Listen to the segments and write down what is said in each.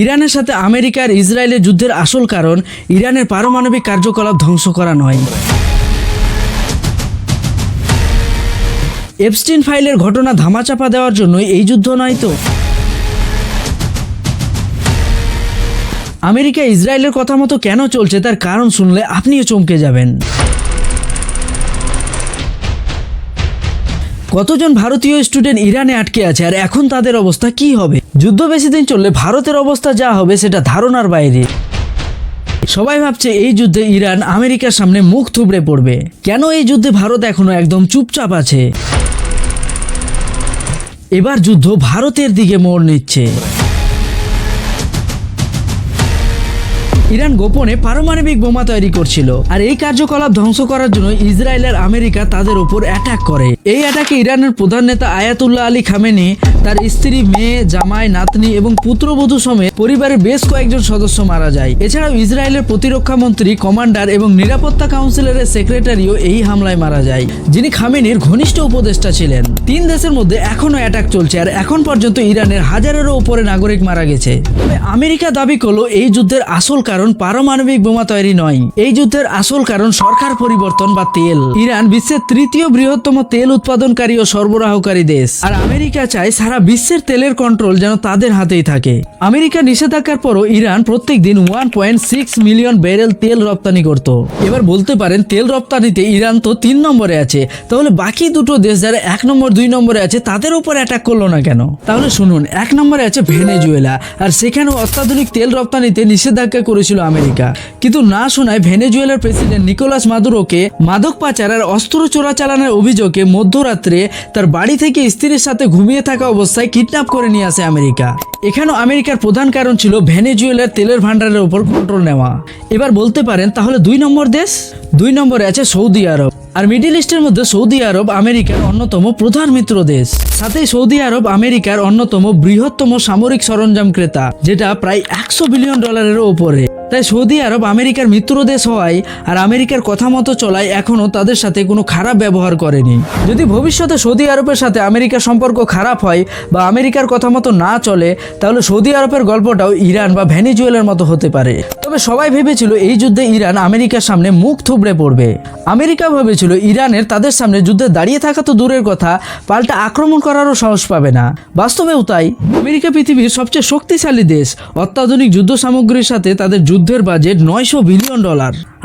ইরানের সাথে আমেরিকা আর ইসরায়েলের যুদ্ধের আসল কারণ ইরানের পারমাণবিক কার্যকলাপ ধ্বংস করা নয়। এপস্টিন ফাইলের ঘটনা ধামাচাপা দেওয়ার জন্য এই যুদ্ধ নয় তো। আমেরিকা ইসরায়েলের কথা মতো কেন চলছে তার কারণ শুনলে আপনিও চমকে যাবেন। কতজন ভারতীয় স্টুডেন্ট ইরানে আটকে আছে আর এখন তাদের অবস্থা কি হবে? যুদ্ধ বেশি দিন চললে ভারতের অবস্থা যা হবে সেটা ধারণার বাইরে। সবাই ভাবছে এই যুদ্ধে ইরান আমেরিকার সামনে মুখ থুবড়ে পড়বে। কেন এই যুদ্ধে ভারত এখনো একদম চুপচাপ আছে? এবার যুদ্ধ ভারতের দিকে মোড় নিচ্ছে। ইরান গোপনে পারমাণবিক বোমা তৈরি করছিল আর এই কার্যকলাপ ধ্বংস করার জন্য ইসরায়েল আর আমেরিকা তাদের উপর অ্যাটাক করে। এই অ্যাটাকে ইরানের প্রধান নেতা আয়াতুল্লাহ আলী খামেনি, তার স্ত্রী, মেয়ে, জামাই, নাতনি এবং পুত্রবধূ সমেত পরিবারের বেশ কয়েকজন সদস্য মারা যায়। এছাড়াও ইসরায়েলের প্রতিরক্ষা মন্ত্রী, কমান্ডার এবং নিরাপত্তা কাউন্সিলের সেক্রেটারিও এই হামলায় মারা যায়, যিনি খামেনির ঘনিষ্ঠ উপদেষ্টা ছিলেন। 3 দেশের মধ্যে এখনো অ্যাটাক চলছে আর এখন পর্যন্ত ইরানের হাজারেরও উপরে নাগরিক মারা গেছে। তবে আমেরিকা দাবি করলো এই যুদ্ধের আসল কারণ পারমাণবিক বোমা তৈরি নয়। এই যুদ্ধের আসল কারণ সরকার পরিবর্তন বা তেল। ইরান বিশ্বের 3য় বৃহত্তম তেল উৎপাদনকারী ও সরবরাহকারী দেশ আর আমেরিকা চায় সারা বিশ্বের তেলের কন্ট্রোল যেন তাদের হাতেই থাকে। আমেরিকা নিষেধাজ্ঞার পরও ইরান প্রত্যেক দিন 1.6 মিলিয়ন ব্যারেল তেল রপ্তানি করত। এবার বলতে পারেন তেল রপ্তানিতে ইরান তো 3 নম্বরে আছে, তাহলে বাকি দুটো দেশ যারা 1 নম্বর 2 নম্বরে আছে তাদের উপর অ্যাটাক করলো না কেন? তাহলে শুনুন, 1 নম্বরে আছে ভেনেজুয়েলা আর সেখানেও অত্যাধুনিক তেল রপ্তানিতে নিষেধাজ্ঞা করেছিল আমেরিকা। কিন্তু না শোনায় ভেনেজুয়েলার প্রেসিডেন্ট নিকোলাস মাদুরোকে মাদক পাচার আর অস্ত্র চোরাচালানের অভিযোগে মধ্যরাত্রে তার বাড়ি থেকে স্ত্রীর সাথে ঘুমিয়ে থাকা অবস্থায় কিডন্যাপ করে নিয়ে আসে আমেরিকা। এখানেও আমেরিকার প্রধান কারণ ছিল ভেনেজুয়েলার তেলের ভান্ডারের উপর কন্ট্রোল নেওয়া। এবার বলতে পারেন তাহলে 2 নম্বর দেশ? 2 নম্বরে আছে সৌদি আরব। আর মিডিল ইস্টের মধ্যে সৌদি আরব আমেরিকার অন্যতম প্রধান মিত্র দেশ। সাথে সৌদি আরব আমেরিকার অন্যতম বৃহত্তম সামরিক সরঞ্জাম ক্রেতা, যেটা প্রায় $100 বিলিয়ন উপরে। তাই সৌদি আরব আমেরিকার মিত্র দেশ হওয়ায় আর আমেরিকার কথা মতো চলায় এখনো তাদের সাথে কোনো খারাপ ব্যবহার করেনি। যদি ভবিষ্যতে সৌদি আরবের সাথে আমেরিকার সম্পর্ক খারাপ হয় বা আমেরিকার কথা মতো না চলে, তাহলে সৌদি আরবের গল্পটাও ইরান বা ভেনেজুয়েলার মতো হতে পারে। তবে সবাই ভেবেছিল এই যুদ্ধে ইরান আমেরিকার সামনে মুখ থুবড়ে পড়বে। আমেরিকা ভেবেছিল ইরানের তাদের সামনে যুদ্ধে দাঁড়িয়ে থাকা তো দূরের কথা, পাল্টা আক্রমণ করারও সাহস পাবে না। বাস্তবেও তাই। আমেরিকা পৃথিবীর সবচেয়ে শক্তিশালী দেশ। অত্যাধুনিক যুদ্ধ সামগ্রীর সাথে তাদের যুদ্ধের বাজেট $900 বিলিয়ন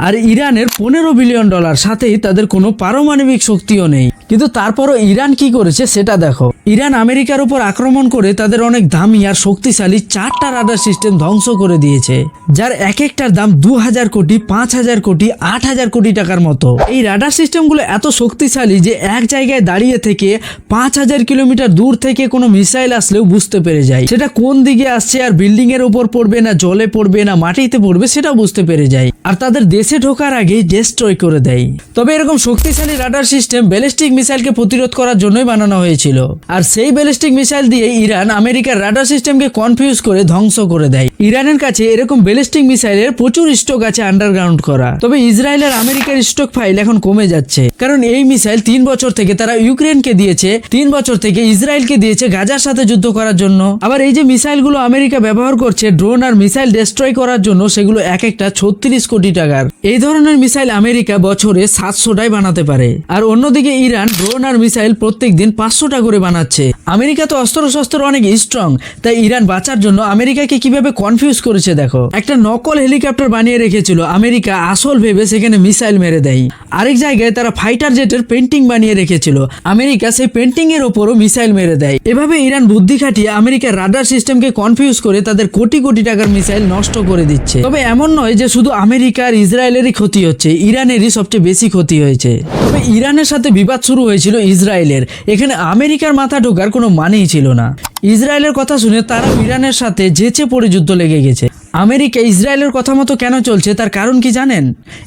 আর ইরানের $15 বিলিয়ন। সাথেই তাদের কোনো পারমাণবিক শক্তিও নেই। কিন্তু তারপরও ইরান কি করেছে সেটা দেখো। ইরান আমেরিকার উপর আক্রমণ করে তাদের অনেক দামি আর শক্তিশালী 4টা রাডার সিস্টেম ধ্বংস করে দিয়েছে, যার এক একটার দাম 2000 কোটি, 5000 কোটি, 8000 কোটি টাকার মতো। এই রাডার সিস্টেমগুলো এত শক্তিশালী যে এক জায়গায় দাঁড়িয়ে থেকে 5000 কিলোমিটার দূর থেকে কোনো মিসাইল আসলেও বুঝতে পেরে যায় সেটা কোন দিকে আসছে, আর বিল্ডিং এর উপর পড়বে না জলে পড়বে না মাটিতে পড়বে সেটাও বুঝতে পেরে যায়, আর তাদের দেশে ঢোকার আগে ডিস্ট্রয় করে দেয়। তবে এরকম শক্তিশালী রাডার সিস্টেম ব্যালিস্টিক মিসাইলকে প্রতিরোধ করার জন্যই বানানো হয়েছিল, আর সেই ব্যালিস্টিক মিসাইল দিয়ে ইরান আমেরিকার রাডার সিস্টেমকে কনফিউজ করে ধ্বংস করে দেয়। ইরানের কাছে এরকম ব্যালিস্টিক মিসাইলের প্রচুর স্টক আছে আন্ডারগ্রাউন্ড করা। তবে ইসরায়েল আর আমেরিকার স্টক ফাইল এখন কমে যাচ্ছে, কারণ এই মিসাইল 3 বছর থেকে তারা ইউক্রেনকে দিয়েছে, 3 বছর থেকে ইসরায়েলকে দিয়েছে গাজার সাথে যুদ্ধ করার জন্য। আবার এই যে মিসাইলগুলো আমেরিকা ব্যবহার করছে ড্রোন আর মিসাইল ডিস্ট্রয় করার জন্য, সেগুলো এক একটা 36 কোটি টাকার। এই ধরনের মিসাইল আমেরিকা বছরে 700টাই বানাতে পারে, আর অন্যদিকে ইরান ড্রোন আর মিসাইল প্রত্যেক দিন 500টা করে বানাচ্ছে। আমেরিকা তো অস্ত্র অনেক স্ট্রং, তাই ইরান বাঁচার জন্য আমেরিকাকে কিভাবে কনফিউজ করেছে দেখো। একটা নকল হেলিকপ্টার বানিয়ে রেখেছিল আমেরিকা, আসল ভেবে সেখানে মিসাইল মেরে দেয়। আরেক জায়গায় তারা ফাইটার জেটের পেন্টিং বানিয়ে রেখেছিল, আমেরিকা সেই পেন্টিং এর ওপরও মিসাইল মেরে দেয়। এভাবে ইরান বুদ্ধি খাটিয়ে আমেরিকার রাডার সিস্টেমকে কনফিউজ করে তাদের কোটি কোটি টাকার মিসাইল নষ্ট করে দিচ্ছে। তবে এমন নয় যে শুধু আমেরিকা আর ইসরায়েলেরই ক্ষতি হচ্ছে, ইরানেরই সবচেয়ে বেশি ক্ষতি হয়েছে। তবে ইরানের সাথে বিবাদ শুরু হয়েছিল ইসরায়েলের, এখানে আমেরিকার মাথা ঢোকার কোনো মানেই ছিল না। ইসরায়েলের কথা শুনে তারা ইরানের সাথে যেচে পড়ে যুদ্ধ লেগে গেছে। আমেরিকা ইসরায়েলের কথা মতো কেন চলছে তার কারণ কি জানেন?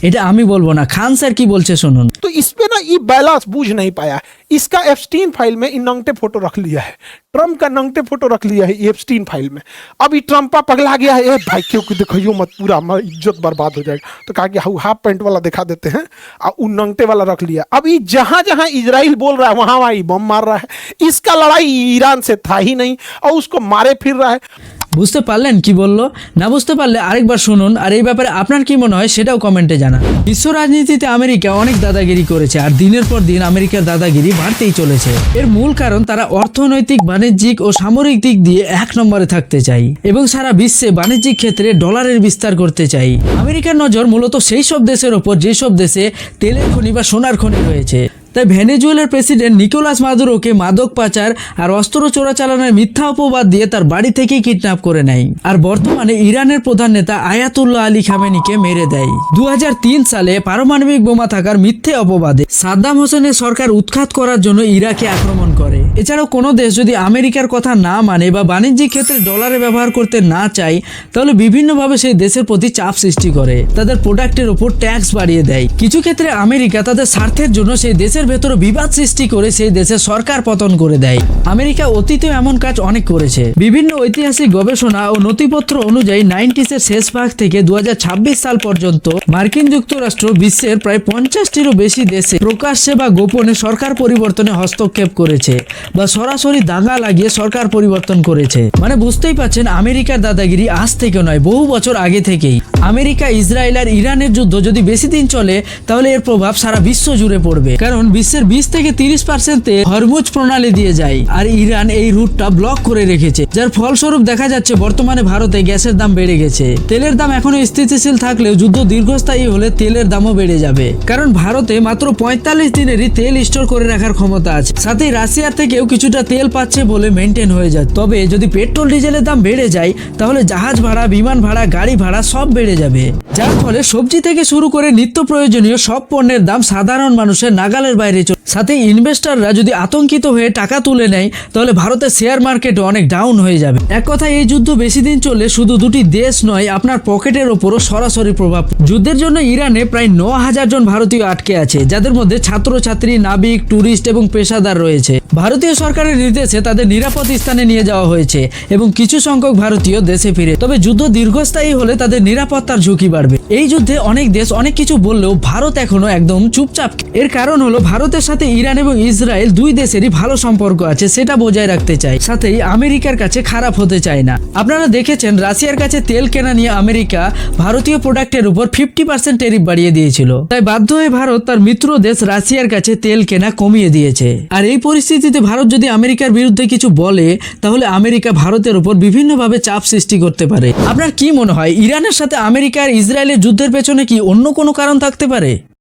এটা আমি বলবো না, খান স্যার কি বলছে শুনুন। तो इस पे ना ये बैलेंस बूझ नहीं पाया। इसका एप्स्टीन फाइल में इन नंगटे फोटो रख लिया है, ट्रम्प का नंगटे फोटो रख लिया है एप्स्टीन फाइल में। अब ये ट्रम्पा पगला गया है, ए भाई क्यों दिखाइयो मत, पूरा हमारा इज्जत बर्बाद हो जाएगा। तो कहा कि हाफ पैंट वाला दिखा देते हैं, और उन नंगटे वाला रख लिया। अब ये जहां जहां इजराइल बोल रहा है वहां वहां बम मार रहा है। इसका लड़ाई ईरान से था ही नहीं और उसको मारे फिर रहा है। বুঝতে পারলেন কি বললো? না বুঝতে পারলে আরেকবার শুনুন, আর এই ব্যাপারে আপনার কি মনে হয় সেটাও কমেন্টে জানান। বিশ্ব রাজনীতিতে আমেরিকা অনেক দাদাগিরি করেছে, আর দিনের পর দিন আমেরিকার দাদাগিরি বাড়তেই চলেছে। এর মূল কারণ তারা অর্থনৈতিক, বাণিজ্যিক ও সামরিক দিক দিয়ে 1 নম্বরে থাকতে চাই এবং সারা বিশ্বে বাণিজ্যিক ক্ষেত্রে ডলারের বিস্তার করতে চাই। আমেরিকার নজর মূলত সেই সব দেশের ওপর যেসব দেশে তেলের খনি বা সোনার খনি রয়েছে। তাই ভেনেজুয়েলার প্রেসিডেন্ট নিকোলাস মাদুরোকে মাদক পাচার আর অস্ত্র চোরাচালানের মিথ্যা অপবাদ দিয়ে তার বাড়ি থেকেই কিডন্যাপ করে নেয়, আর বর্তমানে ইরানের প্রধান নেতা আয়াতুল্লাহ আলী খামেনিকে মেরে দেয় 2003 সালে পারমাণবিক বোমা থাকার মিথ্যে অপবাদে। সাদ্দাম হোসেনের সরকার উৎখাত করার জন্য ইরাকে আক্রমণ করে। এছাড়াও কোনো দেশ যদি আমেরিকার কথা না মানে বা বাণিজ্যিক ক্ষেত্রে ডলারে ব্যবহার করতে না চায়, তাহলে বিভিন্নভাবে সেই দেশের প্রতি চাপ সৃষ্টি করে, তাদের প্রোডাক্টের উপর ট্যাক্স বাড়িয়ে দেয়। কিছু ক্ষেত্রে আমেরিকা তাদের স্বার্থের জন্য সেই দেশের ভেতরে বিবাদ সৃষ্টি করে সেই দেশের সরকার পতন করে দেয়। আমেরিকা অতীতে এমন কাজ অনেক করেছে। বিভিন্ন ঐতিহাসিক গবেষণা ও নথিপত্র অনুযায়ী 90s-এর শেষ ভাগ থেকে 2026 সাল পর্যন্ত মার্কিন যুক্তরাষ্ট্র বিশ্বের প্রায় 50টিরও বেশি দেশে প্রকাশ্যে বা গোপনে সরকার পরিবর্তনে হস্তক্ষেপ করেছে বা সরাসরি দাঙ্গা লাগিয়ে সরকার পরিবর্তন করেছে। মানে বুঝতেই পাচ্ছেন, আমেরিকার দাদাগিরি আজ থেকে নয়, বহু বছর আগে থেকেই। আমেরিকা, ইসরায়েল আর ইরানের যুদ্ধ যদি বেশি দিন চলে, তাহলে এর প্রভাব সারা বিশ্ব জুড়ে পড়বে, কারণ বিশ্বের 20 থেকে 30% তেল হরমুজ প্রণালী দিয়ে যায়, আর ইরান এই রুটটা ব্লক করে রেখেছে, যার ফলস্বরূপ দেখা যাচ্ছে বর্তমানে ভারতে গ্যাসের দাম বেড়ে গেছে। তেলের দাম এখনো স্থিতিশীল থাকলেও যুদ্ধ দীর্ঘস্থায়ী হলে তেলের দামও বেড়ে যাবে, কারণ ভারতে মাত্র 45 দিনেরই তেল স্টোর করে রাখার ক্ষমতা আছে। সাথে রাশিয়ার থেকেও কিছুটা তেল পাচ্ছে বলে মেনটেন হয়ে যায়। তবে যদি পেট্রোল ডিজেলের দাম বেড়ে যায়, তাহলে জাহাজ ভাড়া, বিমান ভাড়া, গাড়ি ভাড়া সব বেড়ে যাবে, যার ফলে সবজি থেকে শুরু করে নিত্য প্রয়োজনীয় সব পণ্যের দাম সাধারণ মানুষের নাগালের বাইরে চলে। সাথে ইনভেস্টররা যদি আতঙ্কিত হয়ে টাকা তুলে নেয়, তাহলে ভারতের শেয়ার মার্কেট অনেক ডাউন হয়ে যাবে। এক কথায় এই যুদ্ধ বেশি দিন চললে শুধু দুটি দেশ নয়, আপনার পকেটের ওপরও সরাসরি প্রভাব। যুদ্ধের জন্য ইরানে প্রায় 9000 জন ভারতীয় আটকে আছে, যাদের মধ্যে ছাত্রছাত্রী, নাবিক, ট্যুরিস্ট এবং পেশাদার রয়েছে। ভারতীয় সরকারের নির্দেশে তাদের নিরাপদ স্থানে নিয়ে যাওয়া হয়েছে এবং কিছু সংখ্যক ভারতীয় দেশে ফিরে। তবে যুদ্ধ দীর্ঘস্থায়ী হলে তাদের নিরাপত্তার ঝুঁকি বাড়বে। এই যুদ্ধে অনেক দেশ অনেক কিছু বললেও ভারত এখনো একদম চুপচাপ। এর কারণ হলো ভারতের সাথে ইরান এবং ইসরায়েল দুই দেশেরই ভালো সম্পর্ক আছে, সেটা বজায় রাখতে চায়, সাথেই আমেরিকার কাছে খারাপ হতে চায় না। আপনারা দেখেছেন রাশিয়ার কাছে তেল কেনা নিয়ে আমেরিকা ভারতীয় প্রোডাক্টের উপর 50% ট্যারিফ বাড়িয়ে দিয়েছিল। তাই বাধ্য হয়ে ভারত তার মিত্র দেশ রাশিয়ার কাছে তেল কেনা কমিয়ে দিয়েছে। আর এই পরিস্থিতিতে ভারত যদি আমেরিকার বিরুদ্ধে কিছু বলে, তাহলে আমেরিকা ভারতের উপর বিভিন্নভাবে চাপ সৃষ্টি করতে পারে। আপনার কি মনে হয়, ইরানের সাথে আমেরিকা আর ইসরায়েলের যুদ্ধের পেছনে কি অন্য কোনো কারণ থাকতে পারে?